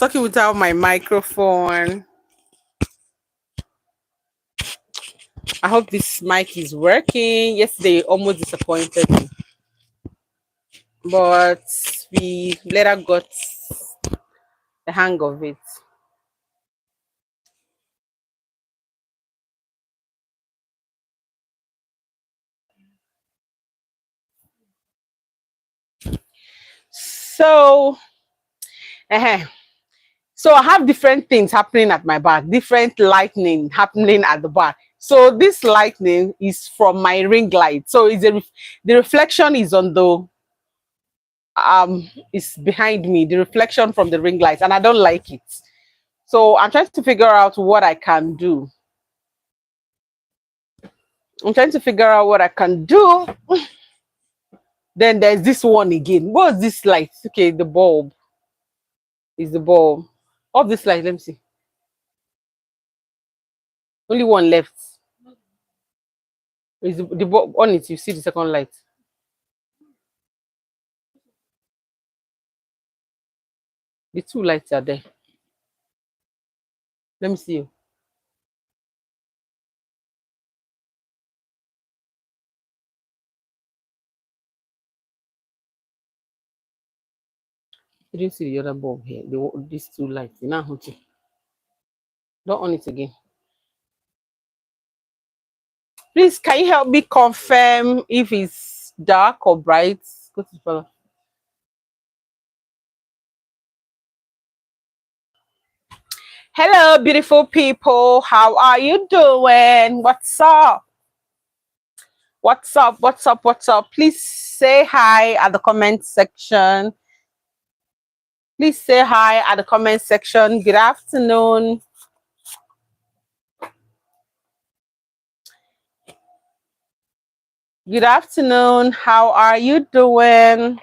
talking without my microphone. I hope this mic is working. Yesterday it almost disappointed me, but we later got the hang of it. So, uh so I have different things happening at my back, different lightning happening at the back. So this lightning is from my ring light. So the reflection is on the is behind me, the reflection from the ring light, and I don't like it. So I'm trying to figure out what I can do. I'm trying to figure out what I can do. Then there's this one again. What's this light? Okay, the bulb is the bulb. Of this light, let me see. Only one left. Is the bulb on it? You see the second light. The two lights are there. Let me see you. You didn't see the other bulb here. These two lights. Now, don't on it again. Please, can you help me confirm if it's dark or bright? Go to the follow. Hello, beautiful people. How are you doing? What's up? What's up? What's up? What's up? Please say hi at the comment section. Please say hi at the comment section. Good afternoon. Good afternoon. How are you doing?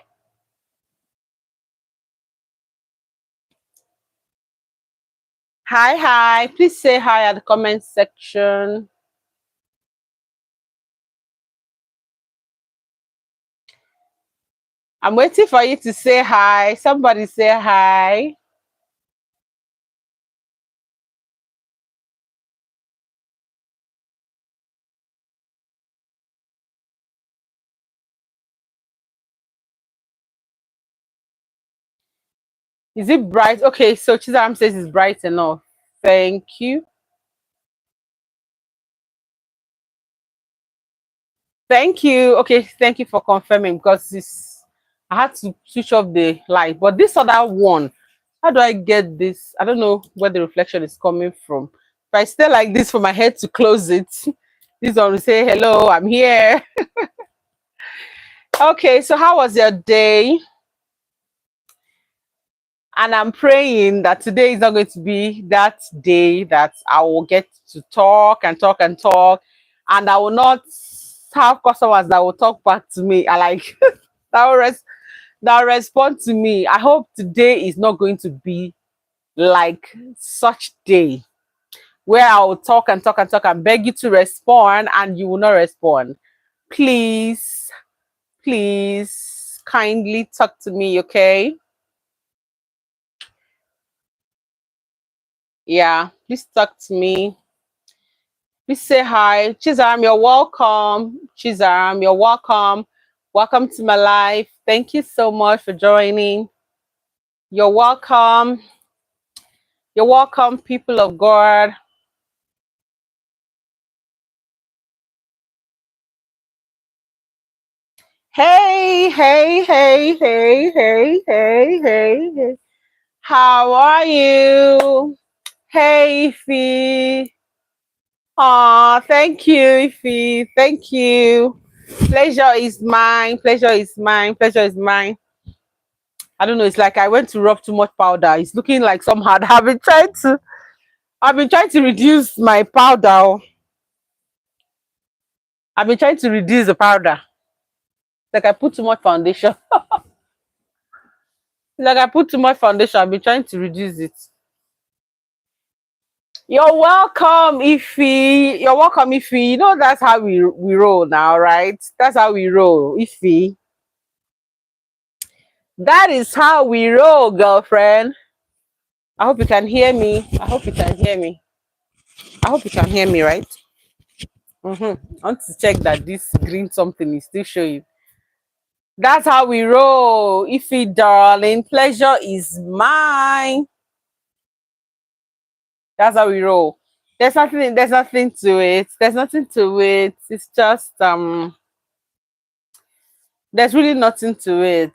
Hi, hi. Please say hi at the comment section. I'm waiting for you to say hi. Somebody say hi. Is it bright? Okay, so Chizaram says it's bright enough. Thank you. Thank you. Okay, thank you for confirming because this I had to switch off the light. But this other one, how do I get this? I don't know where the reflection is coming from. If I stay like this for my head to close it, this one will say, hello, I'm here. Okay, so how was your day? And I'm praying that today is not going to be that day that I will get to talk and talk and talk, and I will not have customers that will talk back to me. I like that will, that will respond to me. I hope today is not going to be like such day where I will talk and talk and talk and beg you to respond and you will not respond. Please, please kindly talk to me, okay? Yeah, please talk to me. Please say hi. Chizaram, you're welcome. Chizaram, you're welcome. Welcome to my life. Thank you so much for joining. You're welcome. You're welcome, people of God. Hey, hey, hey, hey, hey, hey, hey, hey. How are you? Hey, Ify. Aw, thank you, Ify. Thank you. Pleasure is mine. Pleasure is mine. Pleasure is mine. I don't know. It's like I went to rub too much powder. It's looking like somehow I've been trying to reduce my powder. I've been trying to reduce the powder. Like I put too much foundation. Like I put too much foundation. I've been trying to reduce it. You're welcome, Ify. You're welcome, Ify. You know that's how we roll now, right? That's how we roll, Ify. That is how we roll, girlfriend. I hope you can hear me. I hope you can hear me. I hope you can hear me, right? I want to check that this green something is still showing. That's how we roll. Ify, darling, pleasure is mine. That's how we roll. There's nothing to it. There's nothing to it. It's just there's really nothing to it.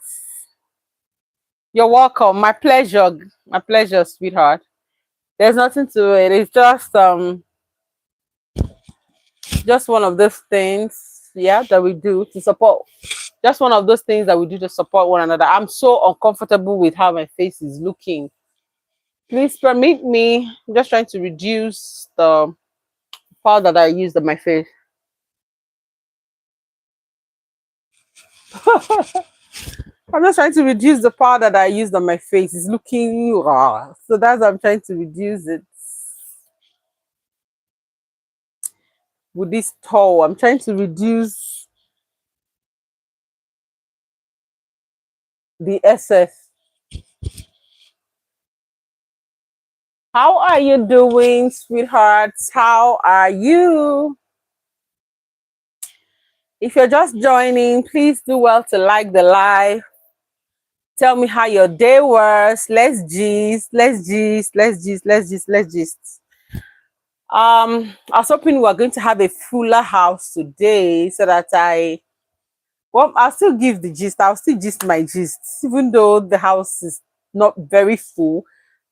You're welcome. My pleasure. My pleasure, sweetheart. There's nothing to it. It's just one of those things, yeah, that we do to support. Just one of those things that we do to support one another. I'm so uncomfortable with how my face is looking. Please permit me. I'm just trying to reduce the powder that I used on my face. I'm just trying to reduce the powder that I used on my face. It's looking raw. So that's why I'm trying to reduce it with this towel. I'm trying to reduce the excess. How are you doing, sweethearts? How are you? If you're just joining, please do well to like the live. Tell me how your day was. Let's gist, let's gist, let's gist, let's gist, let's gist. I was hoping we were going to have a fuller house today so that I'll still give the gist. I'll still gist my gist. Even though the house is not very full,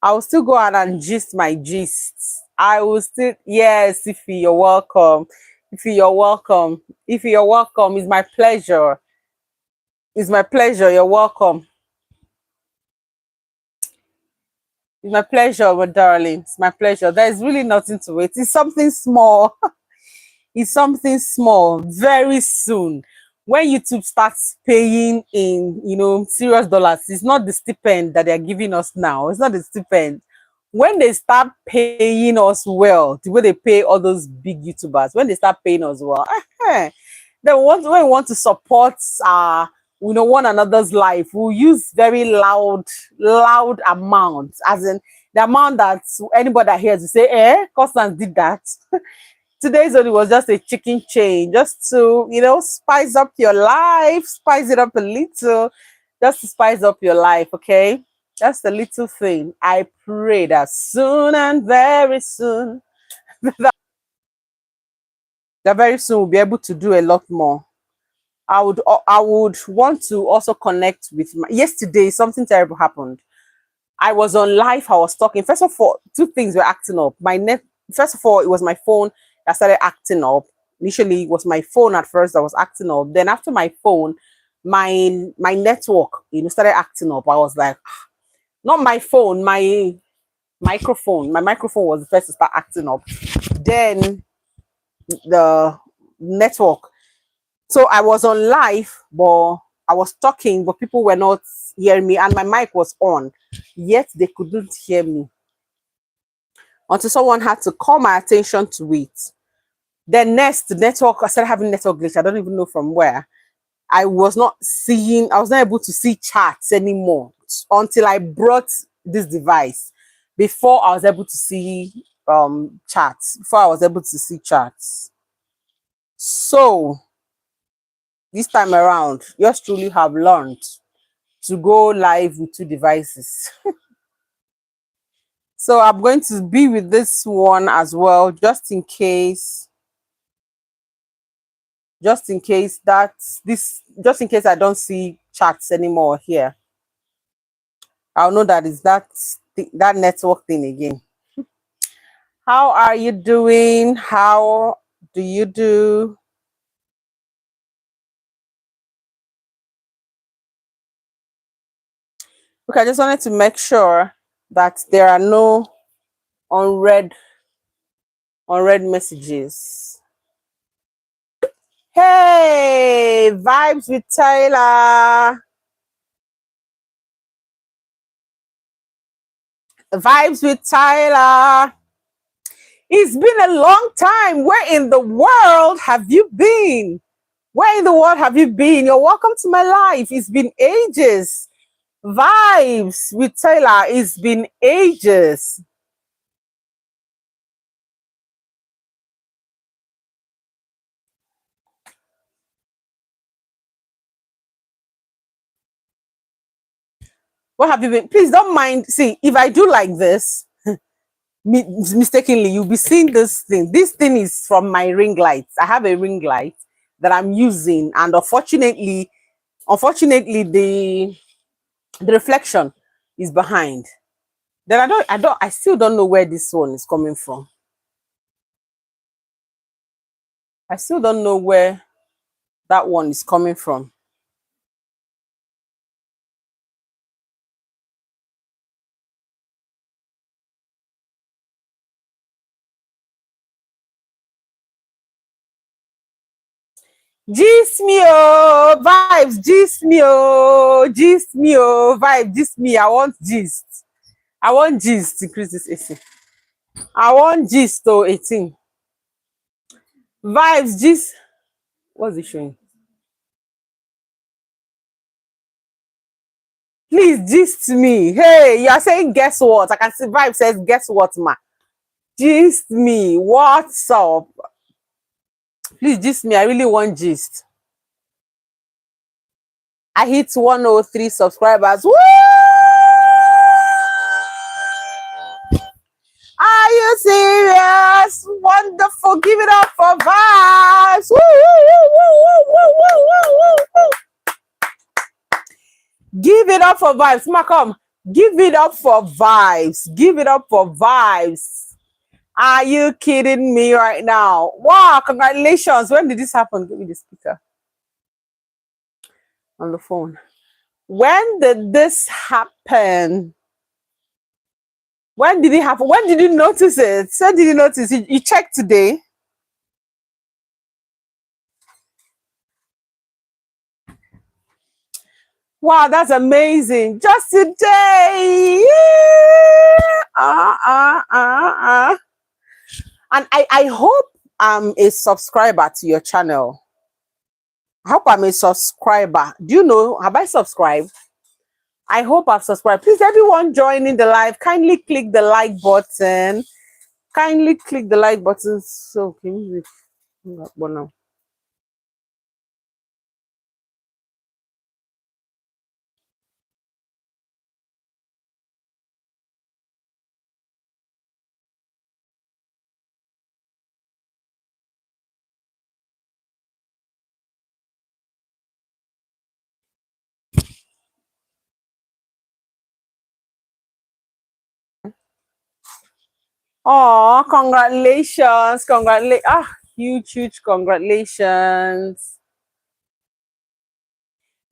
I will still go out and gist my gist. I will still, yes, Ify, you're welcome. Ify, you're welcome. Ify, you're welcome. It's my pleasure. It's my pleasure. You're welcome. It's my pleasure, my darling. It's my pleasure. There's really nothing to it. It's something small. It's something small. Very soon, when YouTube starts paying in, serious dollars, it's not the stipend that they're giving us now. It's not the stipend. When they start paying us well, the way they pay all those big YouTubers, when they start paying us well, when we want to support one another's life, we'll use very loud amounts, as in the amount that anybody that hears will say, Constance did that. Today's only was just a chicken chain, just to, spice up your life, spice it up a little, just to spice up your life, okay? That's the little thing. I pray that soon and very soon, that very soon we'll be able to do a lot more. I would want to also connect with yesterday. Something terrible happened. I was on live. I was talking. First of all, two things were acting up. First of all, it was my phone that started acting up. Initially, it was my phone at first that was acting up. Then after my phone, my network, started acting up. I was like, not my phone, my microphone. My microphone was the first to start acting up. Then the network. So I was on live, but I was talking, but people were not hearing me, and my mic was on, yet they couldn't hear me. Until someone had to call my attention to it. Then next, the network, I started having network glitch. I don't even know from where. I was not able to see chats anymore until I brought this device. Before I was able to see chats. So this time around, yours truly have learned to go live with two devices. So I'm going to be with this one as well, just in case I don't see chats anymore here. I'll know that it's that network thing again. How are you doing? How do you do? Okay, I just wanted to make sure that there are no unread messages. Hey, vibes with Tyler. Vibes with Tyler. It's been a long time. Where in the world have you been? Where in the world have you been? You're welcome to my life. It's been ages. Vibes with Taylor. It's been ages. What have you been? Please don't mind. See, if I do like this, mistakenly, you'll be seeing this thing. This thing is from my ring light. I have a ring light that I'm using, and unfortunately, the reflection is behind. Then I still don't know where this one is coming from. I still don't know where that one is coming from. Gist me oh vibes, gist me oh, gist me oh vibe, gist me. I want gist. I want gist. Increase this AC. I want gist to 18. Vibes, gist. What's it showing? Please gist me. Hey, you are saying guess what? I can see vibe says guess what, ma. Gist me. What's up? Please gist me. I really want gist. I hit 103 subscribers. Woo! Are you serious? Wonderful. Give it up for vibes. Woo, woo, woo, woo, woo, woo, woo, woo. Give it up for vibes. Come. Give it up for vibes. Give it up for vibes. Are you kidding me right now? Wow, congratulations. When did this happen? Give me the speaker on the phone. When did this happen? When did it happen? When did you notice it? When did you notice it? You checked today? Wow, that's amazing. Just today. And I hope I'm a subscriber to your channel. I hope I'm a subscriber. Do you know? Have I subscribed? I hope I've subscribed. Please, everyone joining the live, kindly click the like button. Kindly click the like button. So, can you now? Oh, congratulations. Huge congratulations.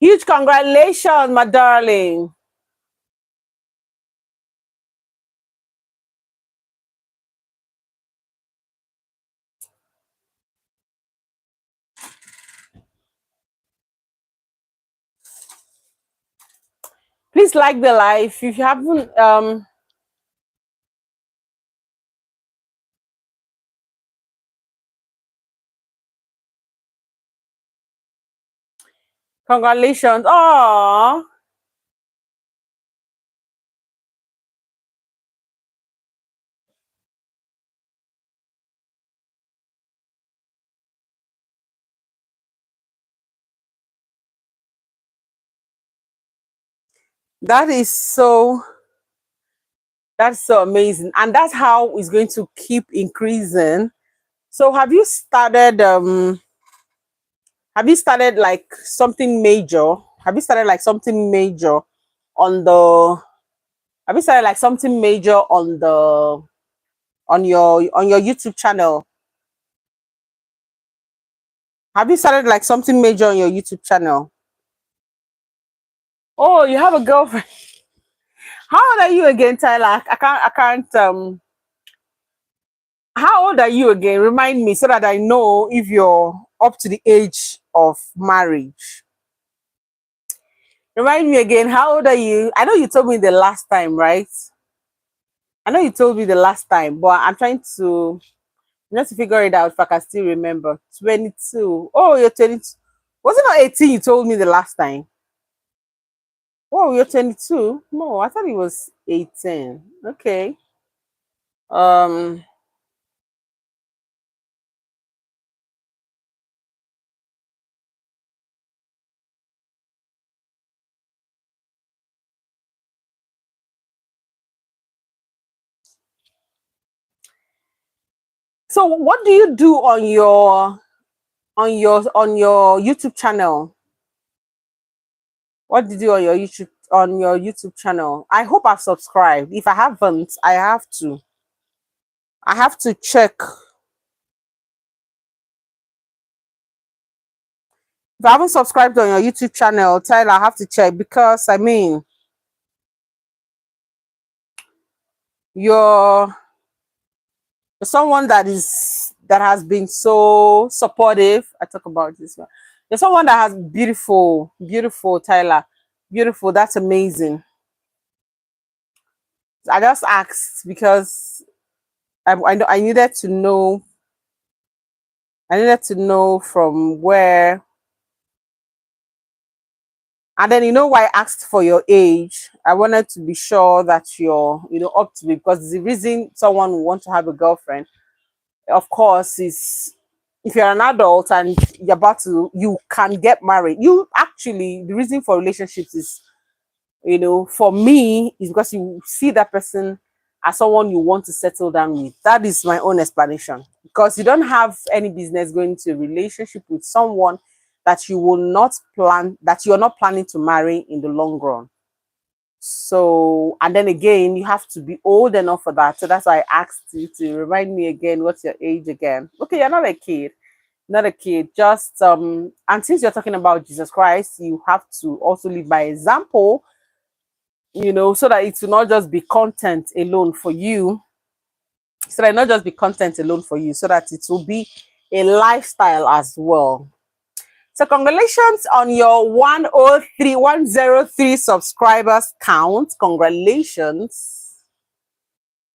Huge congratulations, my darling. Please like the live. If you haven't congratulations. Oh, that is so that's so amazing. And that's how it's going to keep increasing. So have you started like something major? Have you started like something major on the have you started like something major on your YouTube channel? Have you started like something major on your YouTube channel? Oh, you have a girlfriend. How old are you again, Tyler? I can't. How old are you again? Remind me so that I know if you're up to the age of marriage. Remind me again, how old are you? I know you told me the last time, right? I know you told me the last time, but I'm trying to just to figure it out if I can still remember. 22. Oh, you're 22. Was it not 18 you told me the last time? Oh, you're 22. No, I thought he was 18. Okay. Um. So, what do you do on your YouTube channel? What did you do on your YouTube channel? I hope I've subscribed. If I haven't, I have to. I have to check. If I haven't subscribed on your YouTube channel, Tyler, I have to check because I mean you're someone that has been so supportive. I talk about this one. You're someone that has beautiful, beautiful Tyler. Beautiful. That's amazing. I just asked because I needed to know. I needed to know from where. And then you know why I asked for your age. I wanted to be sure that you're up to me because the reason someone would want to have a girlfriend, of course, is if you're an adult and you can get married. You actually the reason for relationships is for me is because you see that person as someone you want to settle down with. That is my own explanation. Because you don't have any business going to a relationship with someone that you're not planning to marry in the long run. So, and then again, you have to be old enough for that. So that's why I asked you to remind me again, what's your age again? Okay, you're not a kid. Not a kid. Just and since you're talking about Jesus Christ, you have to also live by example, so that it will not just be content alone for you. So that it not just be content alone for you, so that it will be a lifestyle as well. So congratulations on your 103 subscribers count. Congratulations.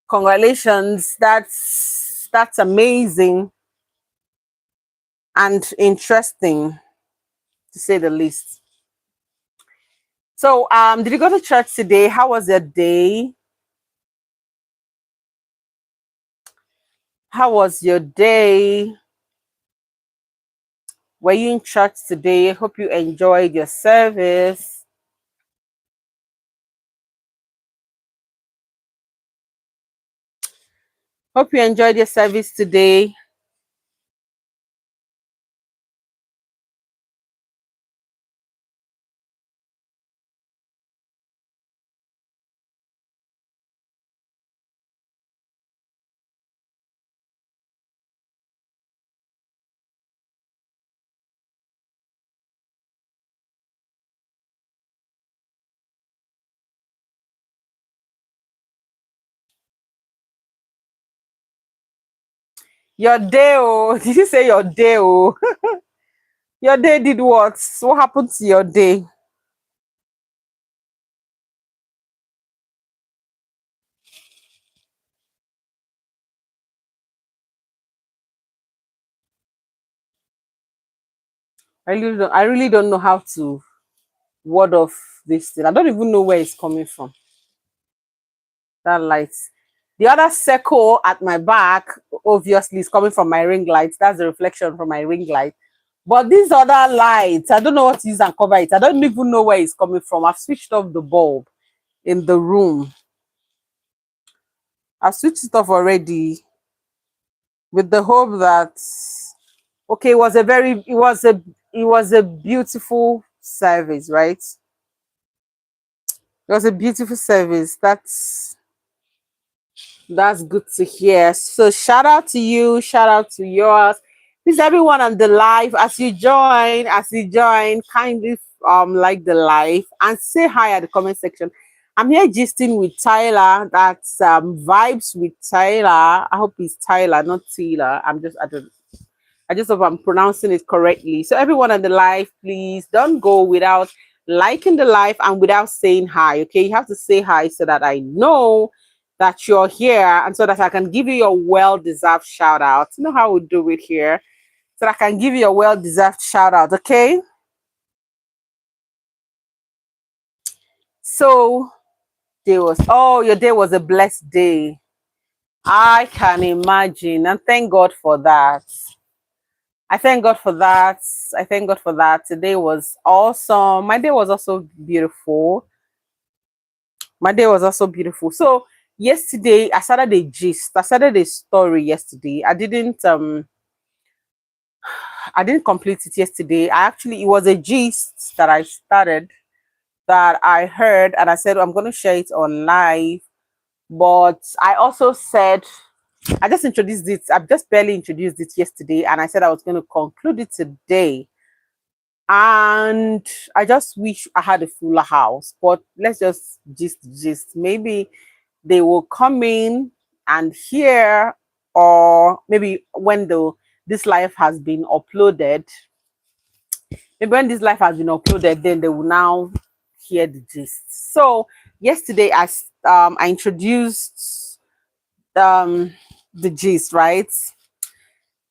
Congratulations. That's amazing and interesting to say the least. So did you go to church today? How was your day? How was your day? Were you in church today? Hope you enjoyed your service. Hope you enjoyed your service today. Your day, oh, did you say your day, oh? Your day did what? What happened to your day? I really don't know how to word off this thing. I don't even know where it's coming from. That light. The other circle at my back, obviously, is coming from my ring light. That's the reflection from my ring light. But these other lights, I don't know what to use and cover it. I don't even know where it's coming from. I've switched off the bulb in the room. I've switched it off already with the hope that okay, it was a beautiful service, right? It was a beautiful service. That's good to hear. So shout out to you, shout out to yours. Please everyone on the live as you join, kindly like the live and say hi at the comment section. I'm here gisting with Tyler. That's vibes with Tyler. I hope it's Tyler, not Taylor. I just hope I'm pronouncing it correctly. So everyone on the live, please don't go without liking the live and without saying hi. Okay, you have to say hi so that I know that you're here and so that I can give you your well-deserved shout out. You know how we do it here. So that I can give you a well-deserved shout out. Okay. So day was, oh, your day was a blessed day. I can imagine, and thank God for that. I thank God for that. I thank God for that. Today was awesome. My day was also beautiful. My day was also beautiful. So yesterday I started a gist. I started a story yesterday. I didn't complete it yesterday. I actually, it was a gist that I started, that I heard, and I said I'm going to share it on live. But I also said, I just introduced it. I've just barely introduced it yesterday, and I said I was going to conclude it today. And I just wish I had a fuller house. But let's just maybe they will come in and hear, or maybe when the this life has been uploaded, maybe when this life has been uploaded, then they will now hear the gist. So yesterday, I introduced the gist, right?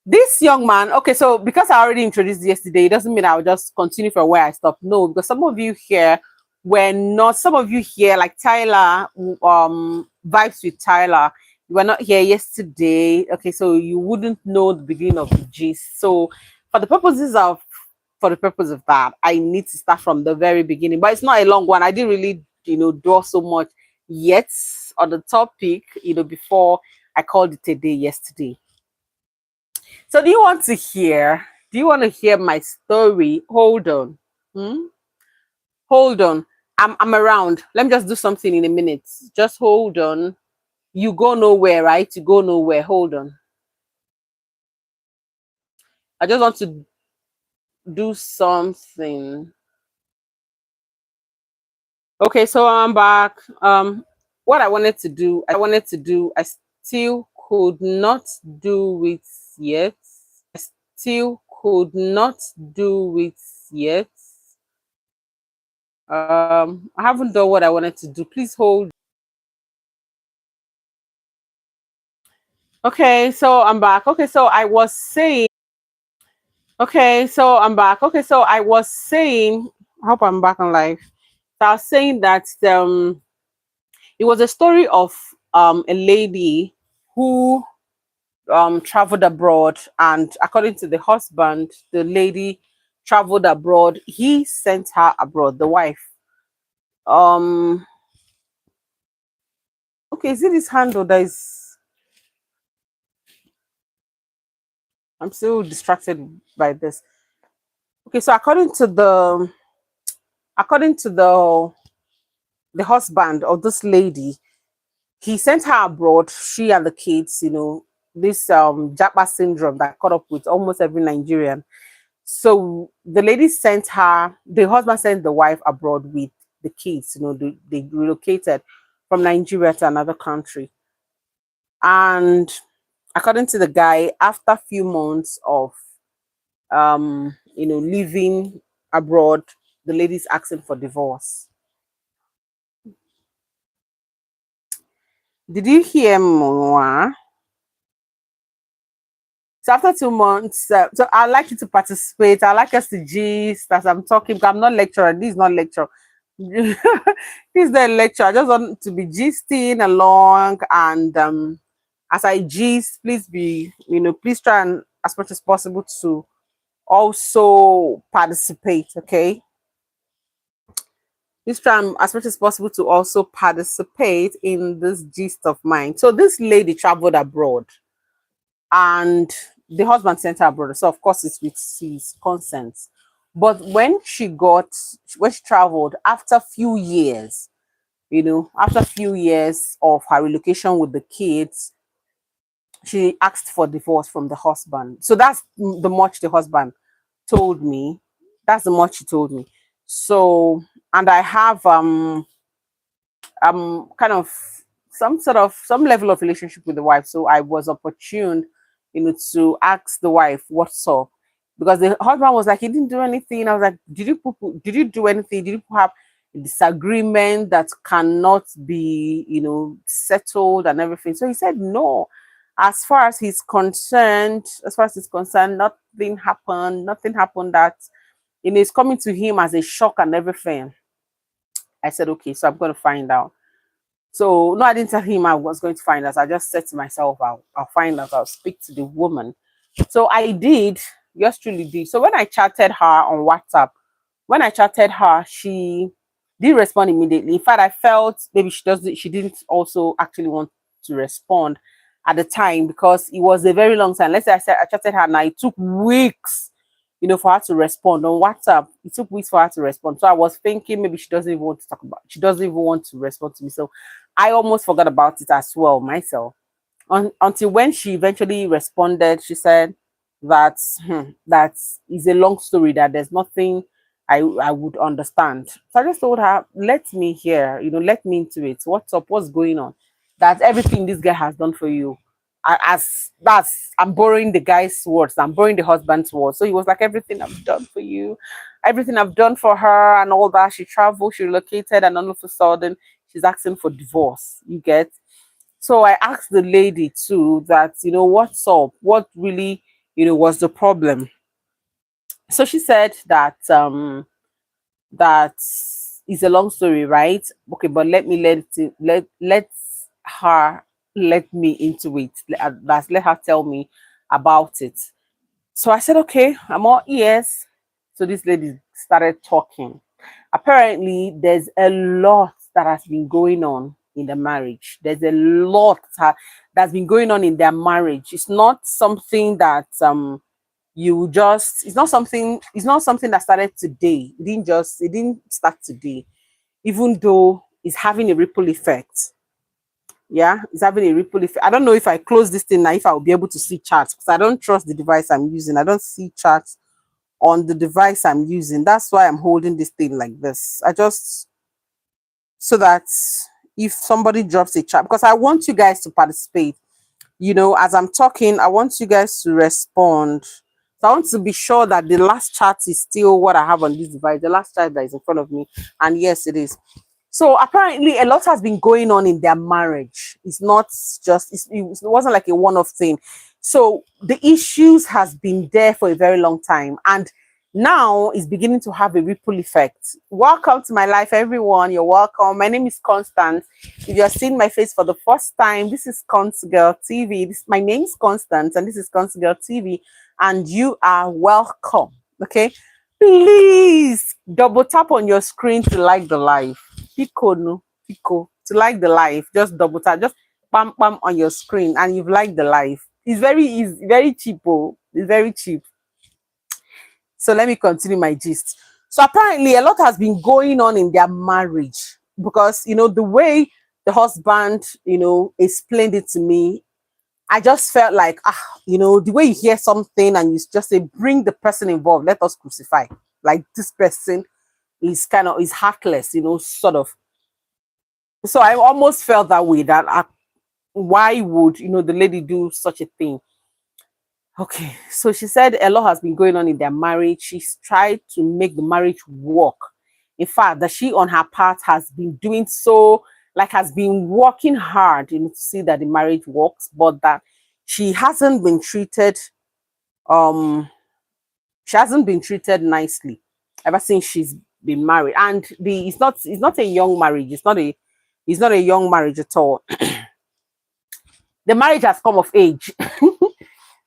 This young man, okay, so because I already introduced yesterday, it doesn't mean I'll just continue from where I stopped. No, because some of you here were not, some of you here, like Tyler, vibes with Tyler, you were not here yesterday. Okay, so you wouldn't know the beginning of the gist. So for the purposes of for the purpose of that, I need to start from the very beginning. But it's not a long one. I didn't really, draw so much yet on the topic, before I called it a day yesterday. So do you want to hear my story? Hold on. Hmm? Hold on. I'm around. Let me just do something in a minute. Just hold on. You go nowhere, right? You go nowhere. Hold on. I just want to do something. Okay, so I'm back. What I still could not do it yet. I still could not do it yet. I haven't done what I wanted to do. Please hold. Okay, so I'm back. Okay, so I was saying. Okay, so I'm back. Okay, so I was saying. I hope I'm back on live. So I was saying that it was a story of a lady who traveled abroad, and according to the husband, the lady traveled abroad. He sent her abroad. The wife. Um. Okay, is it this handle that is? I'm still distracted by this. Okay, so according to the husband of this lady, he sent her abroad, she and the kids, this Japa syndrome that caught up with almost every Nigerian. So the husband sent the wife abroad with the kids, they relocated from Nigeria to another country. And according to the guy, after a few months of living abroad, the lady's asking for divorce. Did you hear more? So after 2 months, so I'd like you to participate. I'd like us to gist as I'm talking, because I'm not lecturer. This is not lecture. This is the lecture. I just want to be gisting along, and as I gist, please try and as much as possible to also participate. Okay, please try and, as much as possible to also participate in this gist of mine. So this lady traveled abroad, and the husband sent her abroad. So of course it's with his consent. But when she traveled, after a few years of her relocation with the kids, she asked for divorce from the husband. So that's the much the husband told me. That's the much he told me. So, and I have kind of some level of relationship with the wife, so I was opportune, to ask the wife what's up, because the husband was like, he didn't do anything. I was like, did you do anything? Did you have a disagreement that cannot be, settled and everything? So he said no. As far as he's concerned, nothing happened that, it's coming to him as a shock and everything. I said, okay, so I'm going to find out. So no, I didn't tell him I was going to find out. I just said to myself, I'll find out. I'll speak to the woman. So I did, just truly did. So when I chatted her on WhatsApp, when I chatted her, she didn't respond immediately. In fact, I felt maybe she didn't also actually want to respond at the time because it was a very long time. Let's say I chatted her now, it took weeks, for her to respond on WhatsApp. It took weeks for her to respond. So I was thinking maybe she doesn't even want to talk about, she doesn't even want to respond to me. So I almost forgot about it as well myself. Until when she eventually responded, she said that that is a long story, that there's nothing I would understand. So I just told her, let me hear, let me into it. What's up? What's going on? That everything this guy has done for you. As that's I'm borrowing the guy's words, I'm borrowing the husband's words. So he was like, everything I've done for you, everything I've done for her, and all that. She traveled, she relocated, and all of a sudden she's asking for divorce. You get? So I asked the lady too that, what's up? What really, was the problem? So she said that that is a long story, right? Okay, but let her let me into it. Let her tell me about it. So I said, okay, I'm all ears. So this lady started talking. Apparently, there's a lot that has been going on in the marriage. There's a lot that's been going on in their marriage. It's not something that it's not something that started today. It didn't start today, even though it's having a ripple effect. Yeah, it's having a ripple effect. I don't know if I close this thing now, if I will be able to see charts, because I don't trust the device I'm using. I don't see charts on the device I'm using. That's why I'm holding this thing like this. I just so that if somebody drops a chat, because I want you guys to participate. As I'm talking, I want you guys to respond. So I want to be sure that the last chat is still what I have on this device, the last chat that is in front of me. And yes, it is. So apparently, a lot has been going on in their marriage. It's not just it wasn't like a one-off thing. So the issues has been there for a very long time, and now it's beginning to have a ripple effect. Welcome to my life, everyone. You're welcome. My name is Constance. If you're seeing my face for the first time, this is Const Girl TV. My name is Constance, and this is Const Girl TV, and you are welcome. Okay, please double tap on your screen to like the live. Pico no Pico to like the live. Just double tap, just bam bam on your screen, and you've liked the live. It's very easy, very cheap. Oh, it's very cheap. So let me continue my gist. So apparently, a lot has been going on in their marriage because the way the husband explained it to me, I just felt like the way you hear something and you just say bring the person involved, let us crucify. Like this person is heartless, sort of. So I almost felt that way, that why would the lady do such a thing? Okay, so she said a lot has been going on in their marriage. She's tried to make the marriage work. In fact, that she on her part has been doing so, like has been working hard, to see that the marriage works, but that she hasn't been treated um she hasn't been treated nicely ever since she's been married. And it's not a young marriage. It's not a young marriage at all. The marriage has come of age.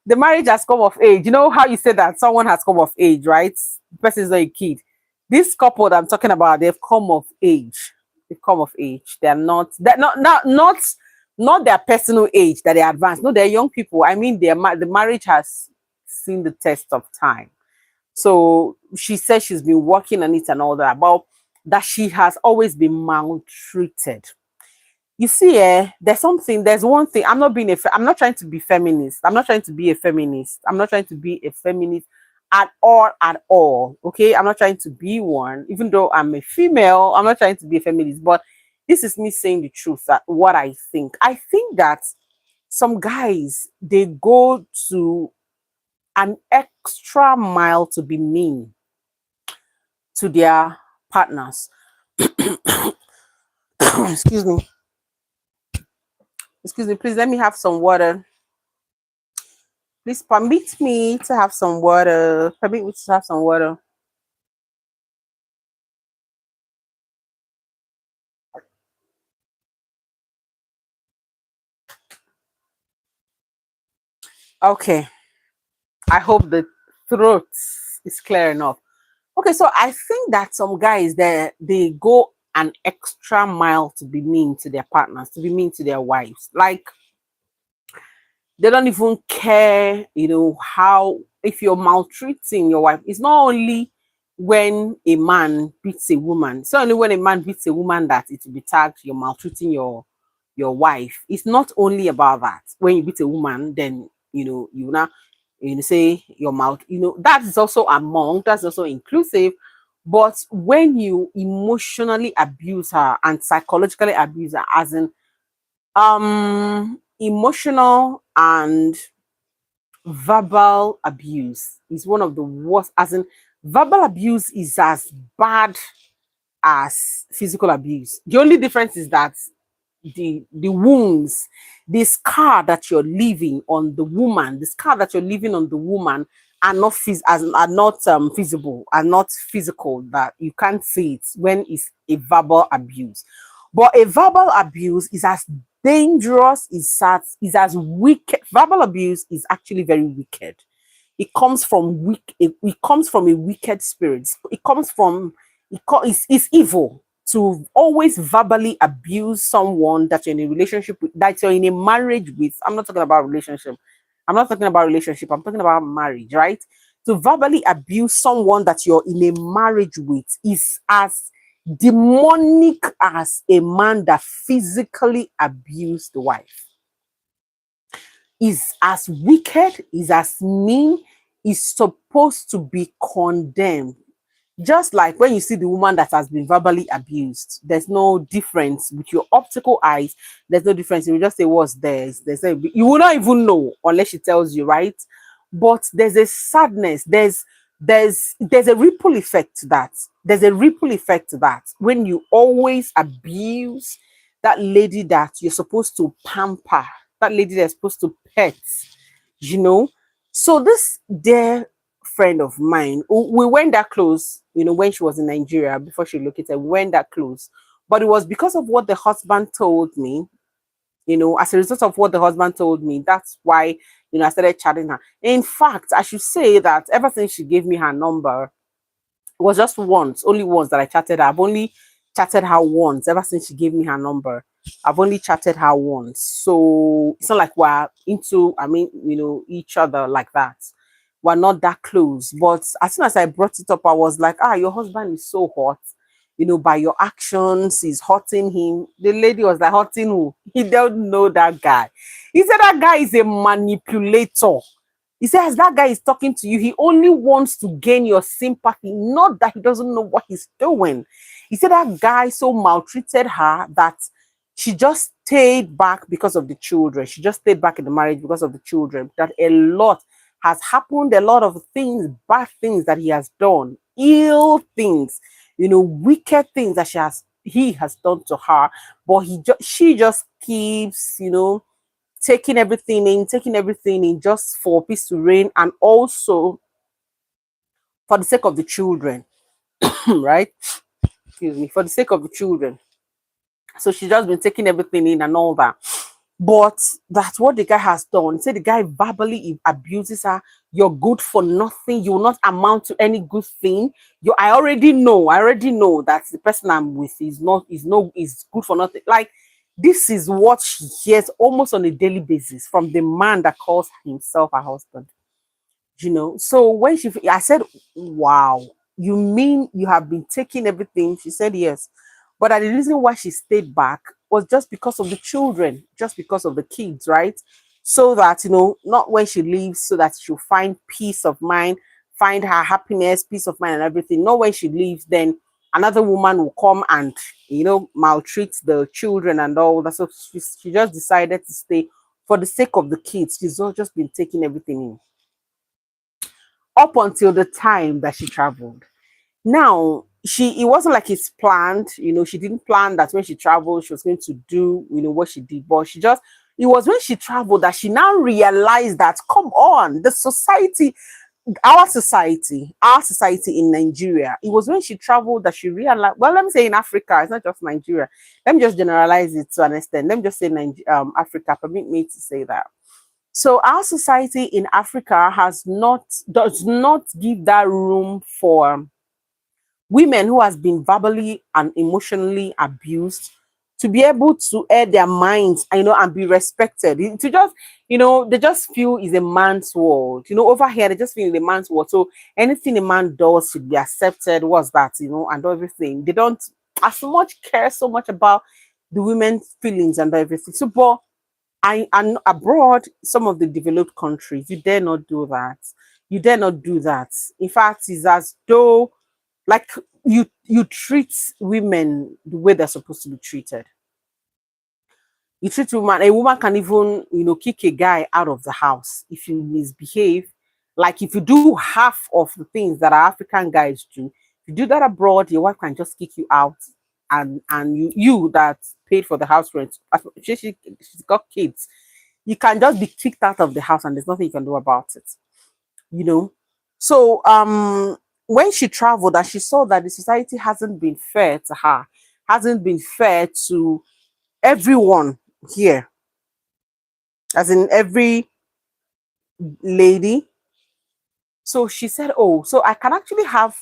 The marriage has come of age. You know how you say that someone has come of age, right? The person is not a kid. This couple that I'm talking about, they've come of age. They've come of age. They're not their personal age that they advanced. No, they're young people. I mean, the marriage has seen the test of time. So she says she's been working on it and all that, but that she has always been maltreated. You see, there's one thing. I'm not trying to be feminist. I'm not trying to be a feminist. I'm not trying to be a feminist at all. Okay. I'm not trying to be one, even though I'm a female. I'm not trying to be a feminist, but this is me saying the truth, that what I think. I think that some guys, they go to an extra mile to be mean to their partners. Excuse me. Excuse me, please let me have some water. Please permit me to have some water. Permit me to have some water. Okay, I hope the throat is clear enough. Okay, so I think that some guys they go an extra mile to be mean to their partners, to be mean to their wives. Like they don't even care, how if you're maltreating your wife. It's not only when a man beats a woman. It's not only when a man beats a woman that it will be tagged you're maltreating your wife. It's not only about that. When you beat a woman, then you now say your mouth. That is also among, that's also inclusive. But when you emotionally abuse her and psychologically abuse her, as in emotional and verbal abuse is one of the worst. As in, verbal abuse is as bad as physical abuse. The only difference is that the wounds, the scar that you're leaving on the woman, the scar that you're leaving on the woman are not are not visible, are not physical, that you can't see it when it's a verbal abuse. But a verbal abuse is as dangerous, is as wicked. Verbal abuse is actually very wicked. It comes from a wicked spirit. It comes from it's evil to always verbally abuse someone that you're in a relationship with, that you're in a marriage with. I'm not talking about relationship. I'm not talking about relationship. I'm talking about marriage, right? To verbally abuse someone that you're in a marriage with is as demonic as a man that physically abused the wife. Is as wicked, is as mean, is supposed to be condemned. Just like when you see the woman that has been verbally abused, there's no difference with your optical eyes. There's no difference. You will just say what's there. You will not even know unless she tells you, right? But there's a sadness. There's a ripple effect to that. There's a ripple effect to that when you always abuse that lady that you're supposed to pamper, that lady that's supposed to pet, you know. So this dear friend of mine, we went that close, when she was in Nigeria before she located, we went that close. But it was because of what the husband told me, as a result of what the husband told me, that's why, I started chatting her. In fact, I should say that ever since she gave me her number, it was just once, only once that I chatted her. I've only chatted her once ever since she gave me her number. I've only chatted her once. So it's not like we're into, each other like that. We're not that close. But as soon as I brought it up, I was like, your husband is so hot. By your actions, he's hurting him. The lady was like, hurting who? He don't know that guy. He said that guy is a manipulator. He says that guy is talking to you. He only wants to gain your sympathy, not that he doesn't know what he's doing. He said that guy so maltreated her that she just stayed back because of the children. She just stayed back in the marriage because of the children. That a lot has happened, a lot of things, bad things that he has done, ill things, wicked things that he has done to her. But she just keeps, taking everything in just for peace to reign, and also for the sake of the children, right? Excuse me, for the sake of the children. So she's just been taking everything in and all that. But that's what the guy has done. Say the guy verbally abuses her. You're good for nothing. You will not amount to any good thing. I already know that the person I'm with is good for nothing. Like, this is what she hears almost on a daily basis from the man that calls himself her husband. So when I said, wow, you mean you have been taking everything? She said yes. But the reason why she stayed back was just because of the children, just because of the kids, right? So that, not when she leaves, so that she'll find peace of mind, find her happiness, peace of mind, and everything. Not when she leaves, then another woman will come and, maltreat the children and all that. So she just decided to stay for the sake of the kids. She's not just been taking everything in up until the time that she traveled. Now, it wasn't like it's planned, she didn't plan that when she traveled, she was going to do, what she did. But it was when she traveled that she now realized that, come on, our society in Nigeria, it was when she traveled that she realized, well, let me say in Africa, it's not just Nigeria. Let me just generalize it to an extent. Let me just say Africa, permit me to say that. So our society in Africa does not give that room for women who has been verbally and emotionally abused to be able to air their minds, and be respected. To just, they just feel is a man's world. Over here they just feel it's a man's world. So anything a man does should be accepted. What's that? And everything. They don't as much care so much about the women's feelings and everything. So, but I and abroad, some of the developed countries, you dare not do that. You dare not do that. In fact, it's as though like you treat women the way they're supposed to be treated. You treat woman, a woman can even, kick a guy out of the house if you misbehave. Like if you do half of the things that our African guys do, if you do that abroad, your wife can just kick you out, and you that paid for the house rent, she's got kids, you can just be kicked out of the house and there's nothing you can do about it. you know. So when she traveled and she saw that the society hasn't been fair to her, hasn't been fair to everyone here, as in every lady. So she said, oh, so I can actually have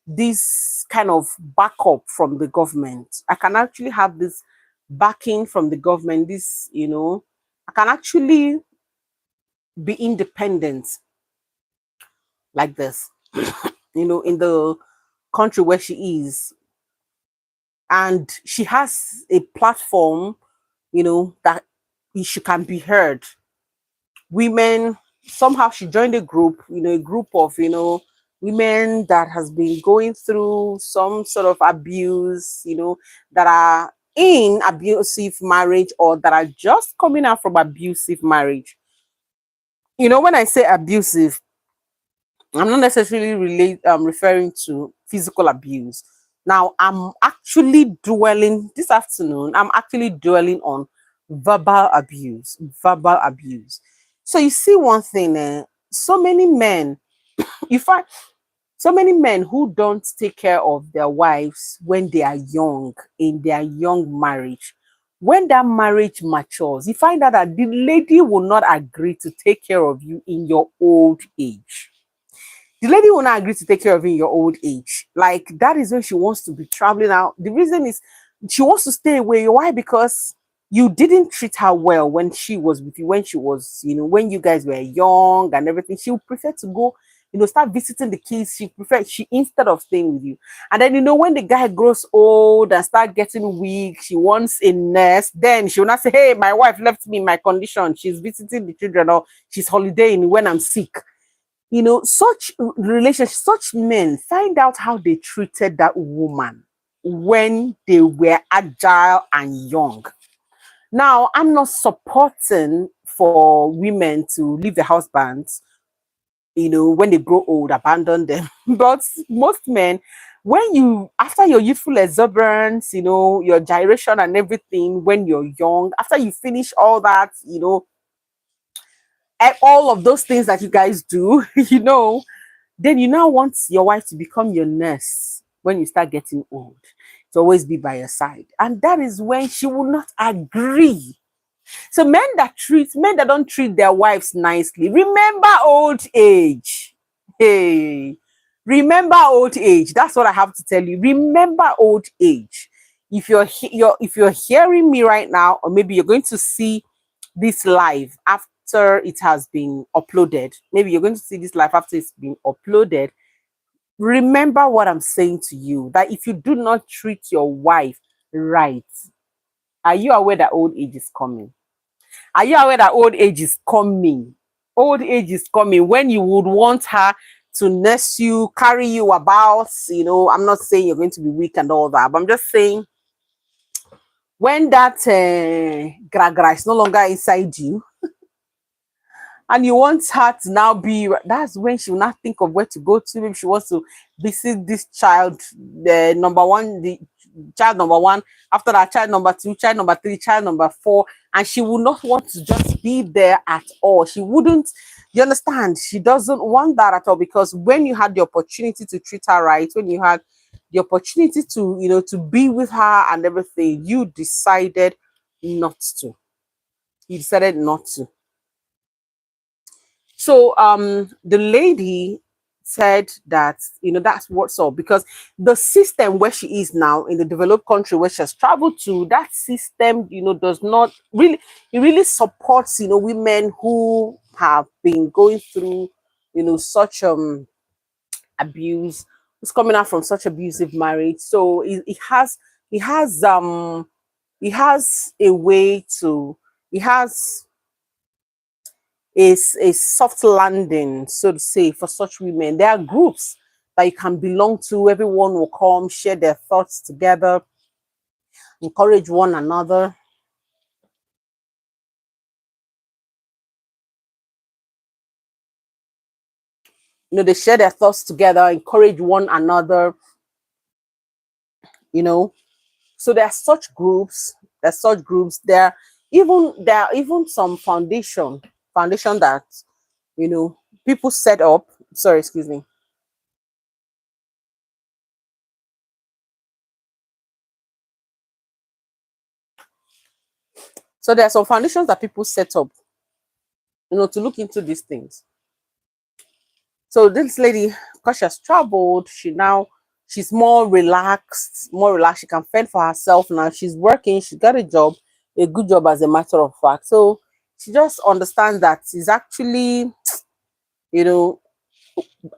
this kind of backup from the government. I can actually have this backing from the government. I can actually be independent like this, in the country where she is. And she has a platform, that she can be heard. Women, somehow she joined a group, a group of, women that has been going through some sort of abuse, that are in abusive marriage or that are just coming out from abusive marriage. When I say abusive, I'm not necessarily referring to physical abuse. Now, I'm actually dwelling this afternoon. I'm actually dwelling on verbal abuse. Verbal abuse. So you see one thing. So many men, you find so many men who don't take care of their wives when they are young, in their young marriage. When that marriage matures, you find out that the lady will not agree to take care of you in your old age. The lady will not agree to take care of you in your old age. Like that is when she wants to be traveling out. The reason is she wants to stay away. Why? Because you didn't treat her well when she was with you, when she was, when you guys were young and everything. She would prefer to go, start visiting the kids. She instead of staying with you. And then when the guy grows old and start getting weak, she wants a nurse. Then she will not say, hey, my wife left me in my condition. She's visiting the children or she's holidaying when I'm sick. Such relationships, such men find out how they treated that woman when they were agile and young. Now, I'm not supporting for women to leave their husbands, when they grow old, abandon them. But most men, after your youthful exuberance, your gyration and everything, when you're young, after you finish all that, all of those things that you guys do, then you now want your wife to become your nurse when you start getting old, to always be by your side. And that is when she will not agree. So men that don't treat their wives nicely, remember old age. Hey, remember old age. That's what I have to tell you. Remember old age. If you're hearing me right now, or maybe you're going to see this live after it has been uploaded. Maybe you're going to see this live after it's been uploaded. Remember what I'm saying to you, that if you do not treat your wife right, are you aware that old age is coming? Are you aware that old age is coming? Old age is coming when you would want her to nurse you, carry you about. I'm not saying you're going to be weak and all that, but I'm just saying when that gra is no longer inside you, and you want her to now that's when she will not think of where to go to. Maybe she wants to visit this child, the child number one, after that child number two, child number three, child number four, and she will not want to just be there at all. She wouldn't, you understand? She doesn't want that at all, because when you had the opportunity to treat her right, when you had the opportunity to, to be with her and everything, you decided not to. You decided not to. So the lady said that, that's what's up, because the system where she is now in the developed country where she has traveled to, that system, does not really, it really supports, women who have been going through, such abuse, who's coming out from such abusive marriage. So it has it has a way to, it has a soft landing, so to say, for such women. There are groups that you can belong to. Everyone will come, share their thoughts together, encourage one another. They share their thoughts together, encourage one another, you know. So there are such groups, there are even some foundation that, you know, people set up. Sorry, excuse me. So there are some foundations that people set up, to look into these things. So this lady, because she has traveled, she's more relaxed. She can fend for herself now. She's working, she's got a job, a good job as a matter of fact. So she just understands that it's actually, you know,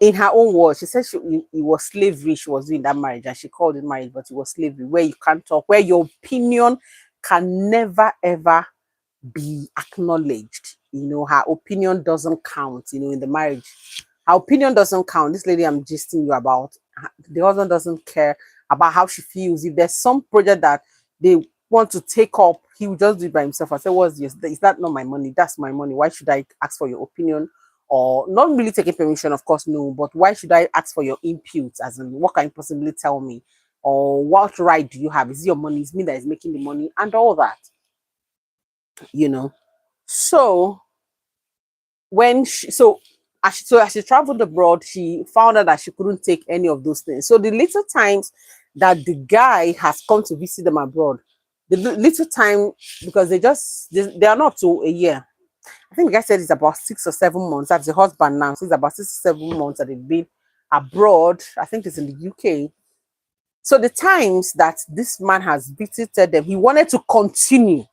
in her own words, she said it was slavery she was doing that marriage, and she called it marriage, but it was slavery where you can't talk, where your opinion can never ever be acknowledged. Her opinion doesn't count, in the marriage. Her opinion doesn't count. This lady I'm gisting you about, the husband doesn't care about how she feels. If there's some project that they want to take up, he will just do it by himself. I say, what's this? Is that not my money? That's my money. Why should I ask for your opinion? Or not really taking permission, of course, no, but why should I ask for your input? As in, what can you possibly tell me? Or what right do you have? Is it your money? It's me that is making the money and all that, you know. So as she traveled abroad, she found out that she couldn't take any of those things. So the little times that the guy has come to visit them abroad, the little time, because they are not to a year. I think the guy said it's about 6 or 7 months. That's the husband now. So it's about 6 or 7 months that they've been abroad. I think it's in the UK. So the times that this man has visited them, he wanted to continue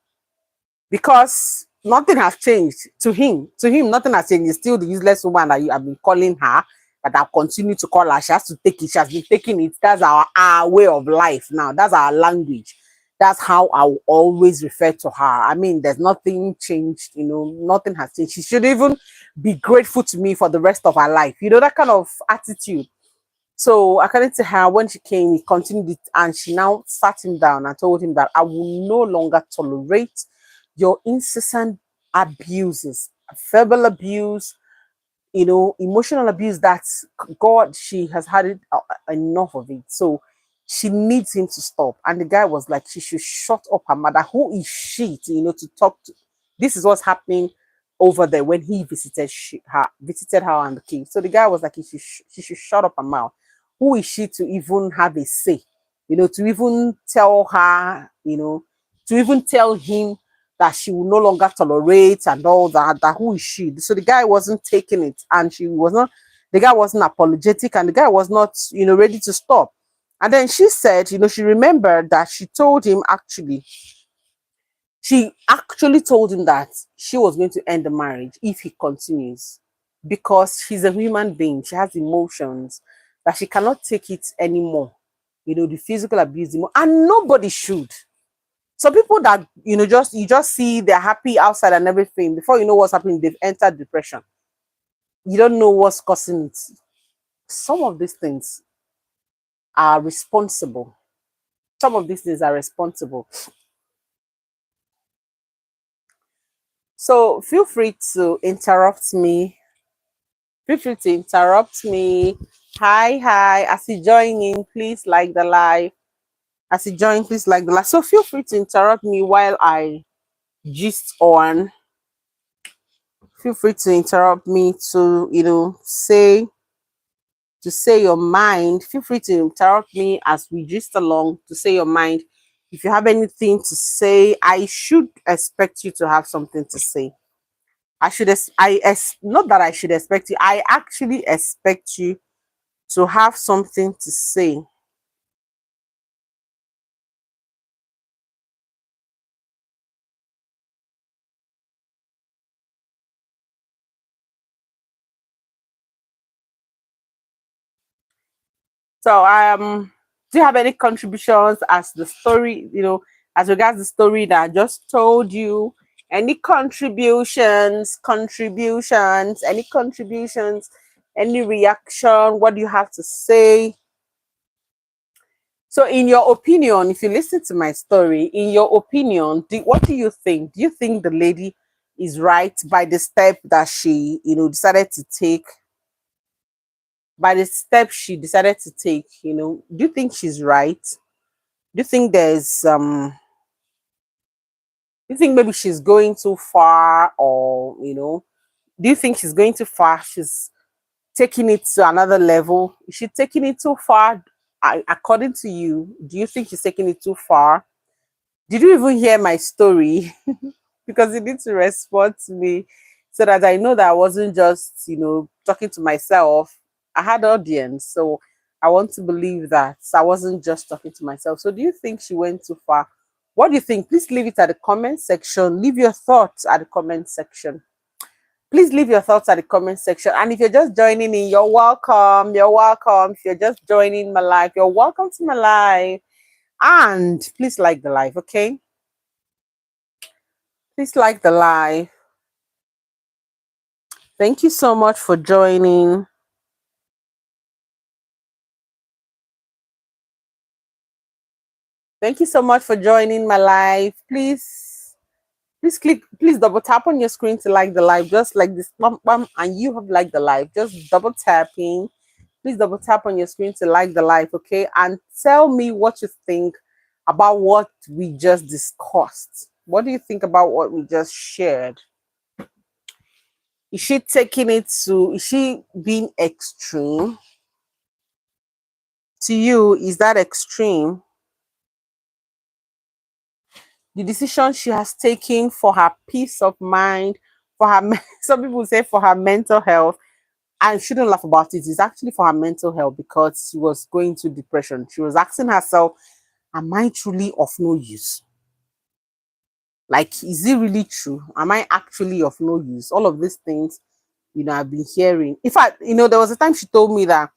because nothing has changed to him. To him, nothing has changed. He's still the useless woman that you have been calling her, that I'll continue to call her. She has to take it. She has been taking it. That's our way of life now. That's our language. That's how I will always refer to her. I mean, there's nothing changed, nothing has changed. She should even be grateful to me for the rest of her life. That kind of attitude. So according to her, when she came, he continued it, and she now sat him down and told him that I will no longer tolerate your incessant abuses, verbal abuse, emotional abuse. That's God, she has had enough of it. So she needs him to stop. And the guy was like, she should shut up her mother. Who is she to talk to? This is what's happening over there when he visited her and the king. So the guy was like, she should shut up her mouth. Who is she to even have a say? To even tell her, to even tell him that she will no longer tolerate and all that. That who is she? So the guy wasn't taking it, and she was not. The guy wasn't apologetic, and the guy was not, ready to stop. And then she said, she remembered that she actually told him that she was going to end the marriage if he continues, because she's a human being. She has emotions, that she cannot take it anymore. The physical abuse anymore, and nobody should. Some people that you just see they're happy outside and everything, before you know what's happening, they've entered depression. You don't know what's causing it. Some of these things are responsible. Some of these things are responsible. So feel free to interrupt me. Feel free to interrupt me. Hi. As you join in, please like the live. As you join, please like the live. So feel free to interrupt me while I gist on. Feel free to interrupt me to, say your mind. Feel free to interrupt me as we gist along to say your mind. If you have anything to say, I should expect you to have something to say. not that I should expect you. I actually expect you to have something to say. So, do you have any contributions as the story, as regards the story that I just told you? Any contributions, any reaction? What do you have to say? So, in your opinion, if you listen to my story, in your opinion, what do you think? Do you think the lady is right by the step that she, decided to take? By the step she decided to take, do you think she's right? Do you think do you think maybe she's going too far, or do you think she's going too far? She's taking it to another level. Is she taking it too far? According to you, do you think she's taking it too far? Did you even hear my story? Because you need to respond to me so that I know that I wasn't just, talking to myself. I had audience. So I want to believe that I wasn't just talking to myself. So do you think she went too far? What do you think? Please leave it at the comment section. Leave your thoughts at the comment section. Please leave your thoughts at the comment section. And if you're just joining in, you're welcome. You're welcome. If you're just joining my live, you're welcome to my live. And please like the live, okay? Please like the live. Thank you so much for joining. Thank you so much for joining my live. Please double tap on your screen to like the live, just like this bump bump, and you have liked the live. Just double tapping. Please double tap on your screen to like the live, okay? And tell me what you think about what we just discussed. What do you think about what we just shared? Is she taking it to, is she being extreme? To you, is that extreme? The decision she has taken for her peace of mind, for her, some people say for her mental health. I shouldn't laugh about it. It's actually for her mental health because she was going through depression. She was asking herself, am I truly of no use? Like, is it really true? Am I actually of no use? All of these things, I've been hearing. In fact, there was a time she told me that,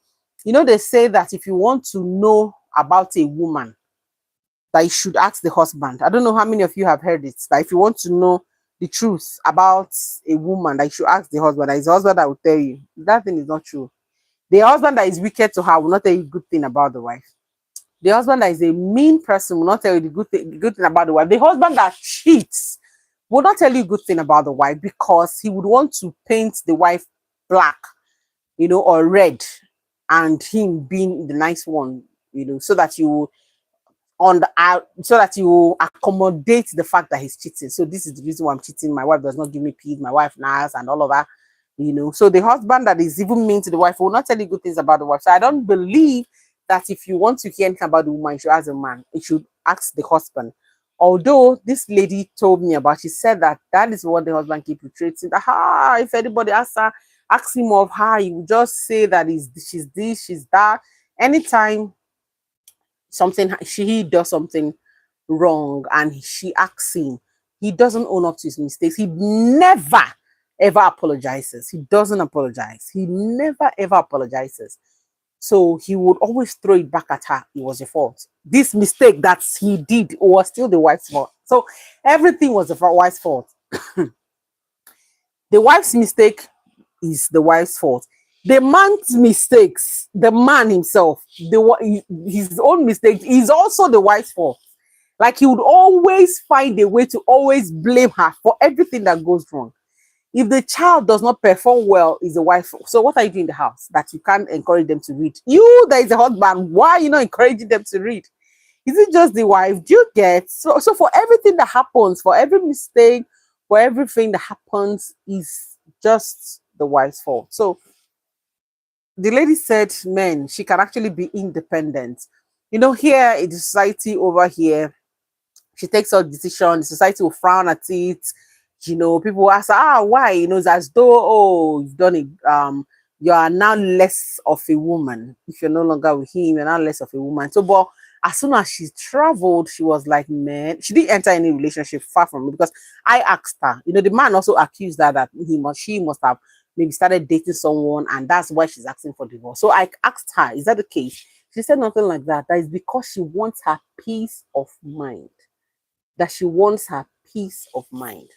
they say that if you want to know about a woman, that you should ask the husband. I don't know how many of you have heard it. That if you want to know the truth about a woman, that you should ask the husband. That it's the husband that will tell you. That thing is not true. The husband that is wicked to her will not tell you good thing about the wife. The husband that is a mean person will not tell you the good thing about the wife. The husband that cheats will not tell you good thing about the wife because he would want to paint the wife black, or red, and him being the nice one, so that you so that you accommodate the fact that he's cheating. So this is the reason why I'm cheating. My wife does not give me peace. My wife nice and all of that. So the husband that is even mean to the wife will not tell you good things about the wife. So I don't believe that if you want to hear anything about the woman, you should ask a man. You should ask the husband. Although this lady told me about, she said that is what the husband keep reiterating. That if anybody asks him of her, he will just say that she's this, she's that. Anytime he does something wrong and she asks him, he doesn't own up to his mistakes. He never ever apologizes. He doesn't apologize. He never ever apologizes. So he would always throw it back at her. It was your fault. This mistake that he did was still the wife's fault. So everything was the wife's fault. The wife's mistake is the wife's fault. The man's mistakes, the man himself, his own mistake is also the wife's fault. Like he would always find a way to always blame her for everything that goes wrong. If the child does not perform well, is the wife. So what are you doing in the house that you can't encourage them to read? You, that is a husband, why are you not encouraging them to read? Is it just the wife? Do you get? So for everything that happens, for every mistake, for everything that happens, is just the wife's fault. So the lady said, men, she can actually be independent. Here in the society over here, she takes her decision, the society will frown at it. You know, people ask, why? You know, it's as though, oh, you've done it. You are now less of a woman. If you're no longer with him, you're now less of a woman. So, but as soon as she traveled, she was like, man, she didn't enter any relationship, far from it, because I asked her. You know, the man also accused her that she must have maybe started dating someone, and that's why she's asking for divorce. So I asked her, is that the case? She said nothing like that. That is because she wants her peace of mind. That she wants her peace of mind.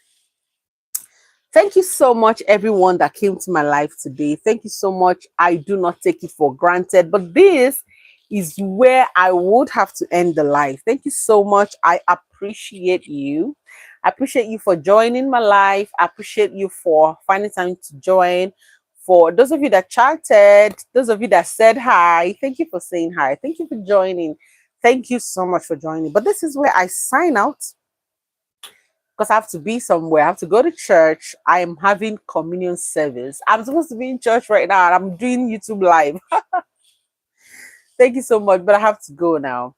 Thank you so much, everyone that came to my life today. Thank you so much. I do not take it for granted, but this is where I would have to end the live. Thank you so much. I appreciate you. I appreciate you for joining my life. I appreciate you for finding time to join. For those of you that chatted, those of you that said hi, thank you for saying hi. Thank you for joining. Thank you so much for joining. But this is where I sign out because I have to be somewhere. I have to go to church. I am having communion service. I'm supposed to be in church right now, and I'm doing YouTube live. Thank you so much, but I have to go now.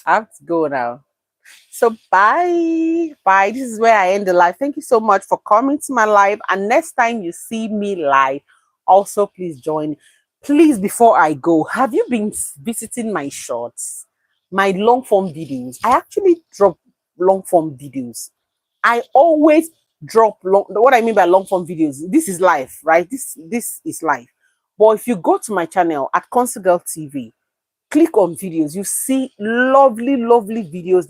I have to go now. So bye. Bye. This is where I end the live. Thank you so much for coming to my live. And next time you see me live, also please join. Please, before I go, have you been visiting my shorts, my long form videos? I actually drop long form videos. I always drop long. What I mean by long form videos, this is life, right? This is life. But if you go to my channel at Concert Girl TV, click on videos, you see lovely, lovely videos.